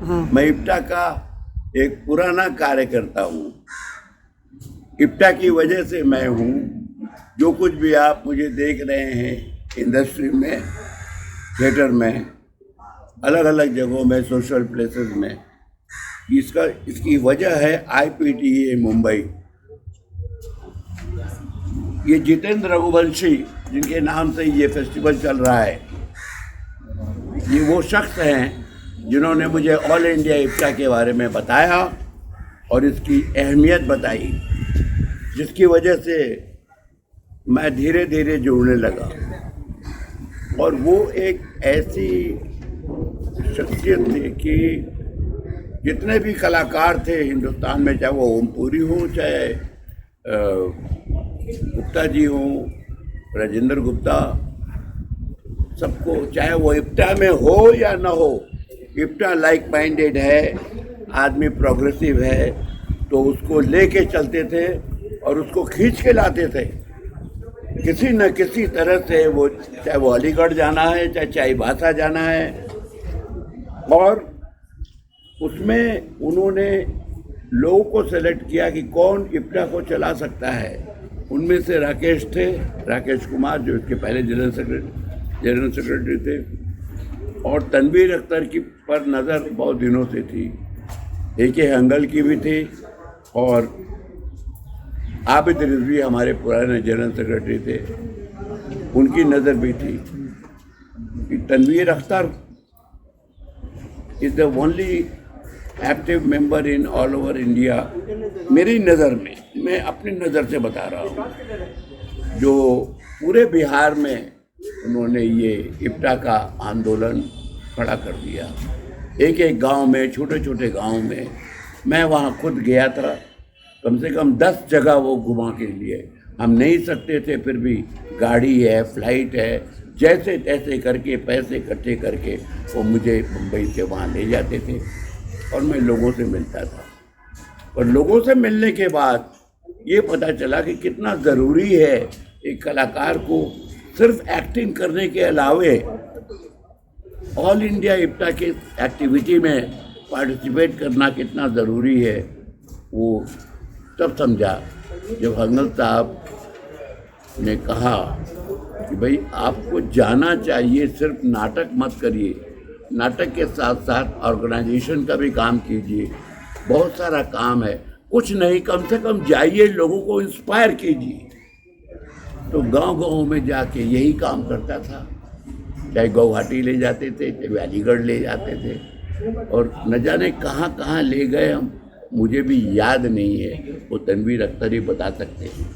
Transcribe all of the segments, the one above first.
मैं इप्टा का एक पुराना कार्यकर्ता हूँ। इप्टा की वजह से मैं हूँ। जो कुछ भी आप मुझे देख रहे हैं इंडस्ट्री में, थिएटर में, अलग अलग जगहों में, सोशल प्लेसेस में, इसकी वजह है IPTA मुंबई। ये जितेंद्र रघुवंशी जिनके नाम से ये फेस्टिवल चल रहा है, ये वो शख्स हैं जिन्होंने मुझे ऑल इंडिया इप्टा के बारे में बताया और इसकी अहमियत बताई, जिसकी वजह से मैं धीरे धीरे जुड़ने लगा। और वो एक ऐसी शख्सियत थी कि जितने भी कलाकार थे हिंदुस्तान में, चाहे वो ओमपुरी हो, चाहे गुप्ता जी हों, राजेंद्र गुप्ता, सबको, चाहे वो इप्टा में हो या ना हो, इप्टा लाइक माइंडेड है, आदमी प्रोग्रेसिव है, तो उसको लेके चलते थे और उसको खींच के लाते थे किसी न किसी तरह से। वो चाहे वो अलीगढ़ जाना है, चाहे चाईबासा जाना है, और उसमें उन्होंने लोगों को सेलेक्ट किया कि कौन इप्टा को चला सकता है। उनमें से राकेश थे, राकेश कुमार, जो इसके पहले जनरल सेक्रेटरी थे, और तनवीर अख्तर की पर नज़र बहुत दिनों से थी, AK हंगल की भी थी, और आबिद रिजवी हमारे पुराने जनरल सेक्रेटरी थे, उनकी नज़र भी थी कि Tanvir Akhtar is the only active member in all over India. मेरी नज़र में, मैं अपनी नज़र से बता रहा हूँ, जो पूरे बिहार में उन्होंने ये इप्टा का आंदोलन खड़ा कर दिया। एक एक गांव में, छोटे छोटे गांव में, मैं वहाँ खुद गया था, कम से कम 10 जगह वो घुमा के लिए। हम नहीं सकते थे, फिर भी गाड़ी है, फ्लाइट है, जैसे तैसे करके पैसे इकट्ठे करके वो मुझे मुंबई से वहाँ ले जाते थे और मैं लोगों से मिलता था। और लोगों से मिलने के बाद ये पता चला कि कितना ज़रूरी है एक कलाकार को सिर्फ एक्टिंग करने के अलावे ऑल इंडिया इप्टा के एक्टिविटी में पार्टिसिपेट करना कितना ज़रूरी है। वो तब समझा जब हंगल साहब ने कहा कि भाई आपको जाना चाहिए, सिर्फ नाटक मत करिए, नाटक के साथ साथ ऑर्गेनाइजेशन का भी काम कीजिए, बहुत सारा काम है, कुछ नहीं कम से कम जाइए, लोगों को इंस्पायर कीजिए। तो गांव-गांव में जाके यही काम करता था, चाहे गुवाहाटी ले जाते थे, चाहे अलीगढ़ ले जाते थे, और न जाने कहाँ कहाँ ले गए हम, मुझे भी याद नहीं है, वो तनवीर अख्तर ही बता सकते हैं।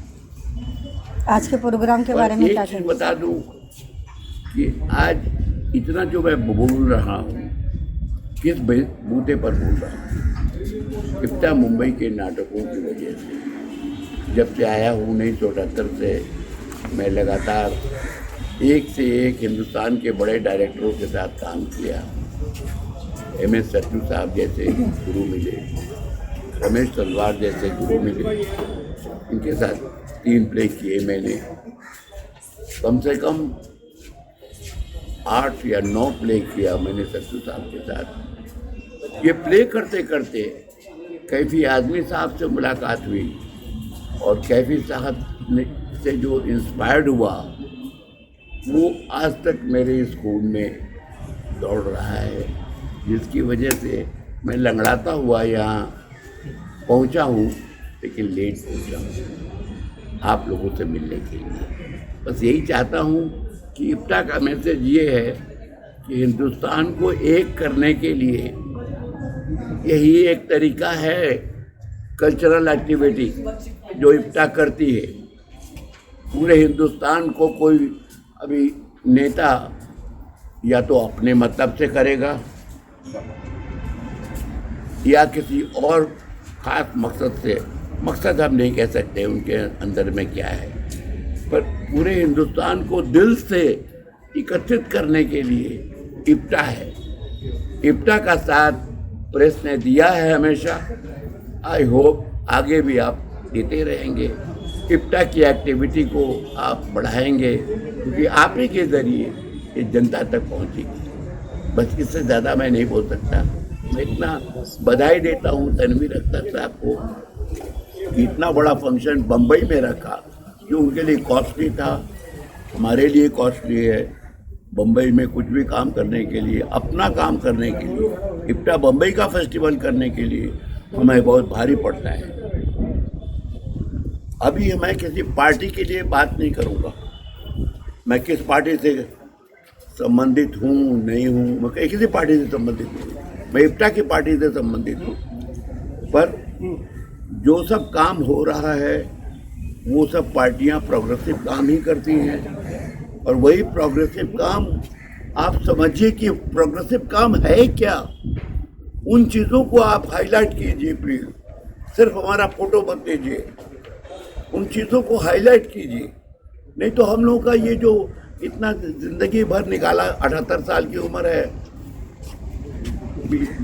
आज के प्रोग्राम के बारे में क्या चीज़ बता दूं कि आज इतना जो मैं बोल रहा हूँ, किस बूते पर बोल रहा हूँ, इप्टा मुंबई के नाटकों की वजह से। जब से आया हूँ 1978 से मैं लगातार एक से एक हिंदुस्तान के बड़े डायरेक्टरों के साथ काम किया। MS सत्तू साहब जैसे गुरु मिले, रमेश तलवार जैसे गुरु मिले, इनके साथ 3 प्ले किए मैंने। कम से कम 8 या 9 प्ले किया मैंने सत्तू साहब के साथ। ये प्ले करते करते कैफी आज़मी साहब से मुलाकात हुई, और कैफी साहब से जो इंस्पायर्ड हुआ वो आज तक मेरे स्कूल में दौड़ रहा है, जिसकी वजह से मैं लंगड़ाता हुआ यहाँ पहुँचा हूँ, लेकिन लेट पहुँचा हूँ आप लोगों से मिलने के लिए। बस यही चाहता हूँ कि इप्टा का मैसेज ये है कि हिंदुस्तान को एक करने के लिए यही एक तरीका है, कल्चरल एक्टिविटी जो इप्टा करती है। पूरे हिंदुस्तान को कोई अभी नेता या तो अपने मतलब से करेगा या किसी और ख़ास मकसद से, मकसद हम नहीं कह सकते उनके अंदर में क्या है, पर पूरे हिंदुस्तान को दिल से एकत्रित करने के लिए इप्टा है। इप्टा का साथ प्रेस ने दिया है हमेशा, आई होप आगे भी आप देते रहेंगे। इप्टा की एक्टिविटी को आप बढ़ाएंगे, क्योंकि आप ही के ज़रिए ये जनता तक पहुंचेगी। बस इससे ज़्यादा मैं नहीं बोल सकता। मैं इतना बधाई देता हूँ तनवीर अख्तर साहब को कि इतना बड़ा फंक्शन बम्बई में रखा जो उनके लिए कॉस्टली था, हमारे लिए कॉस्टली है। बम्बई में कुछ भी काम करने के लिए, अपना काम करने के लिए, इप्टा बम्बई का फेस्टिवल करने के लिए हमें बहुत भारी पड़ता है। अभी मैं किसी पार्टी के लिए बात नहीं करूँगा, मैं किस पार्टी से संबंधित हूँ नहीं हूँ, मैं किसी पार्टी से संबंधित हूँ, मैं इप्टा की पार्टी से संबंधित हूँ। पर जो सब काम हो रहा है वो सब पार्टियां प्रोग्रेसिव काम ही करती हैं, और वही प्रोग्रेसिव काम आप समझिए कि प्रोग्रेसिव काम है क्या। उन चीज़ों को आप हाईलाइट कीजिए प्लीज, सिर्फ हमारा फोटो मत दीजिए, उन चीज़ों को हाईलाइट कीजिए। नहीं तो हम लोगों का ये जो इतना जिंदगी भर निकाला, 78 साल की उम्र है,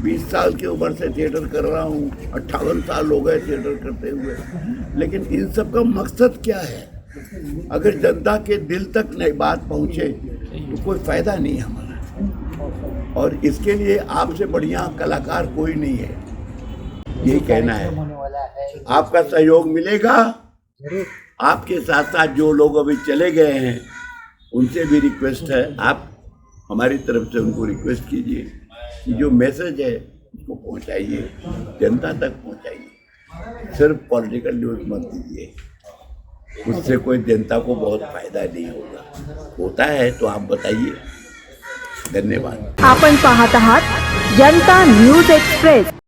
20 साल की उम्र से थिएटर कर रहा हूँ, 58 साल हो गए थिएटर करते हुए, लेकिन इन सब का मकसद क्या है? अगर जनता के दिल तक नहीं बात पहुँचे तो कोई फायदा नहीं है हमारा, और इसके लिए आपसे बढ़िया कलाकार कोई नहीं है, यही कहना है। आपका सहयोग मिलेगा। आपके साथ साथ जो लोग अभी चले गए हैं उनसे भी रिक्वेस्ट है, आप हमारी तरफ से उनको रिक्वेस्ट कीजिए कि जो मैसेज है उसको पहुंचाइए, जनता तक पहुंचाइए, सिर्फ पॉलिटिकल न्यूज़ मत दीजिए, उससे कोई जनता को बहुत फायदा नहीं होगा। होता है तो आप बताइए। धन्यवाद। आपण पाहत आहात जनता न्यूज एक्सप्रेस।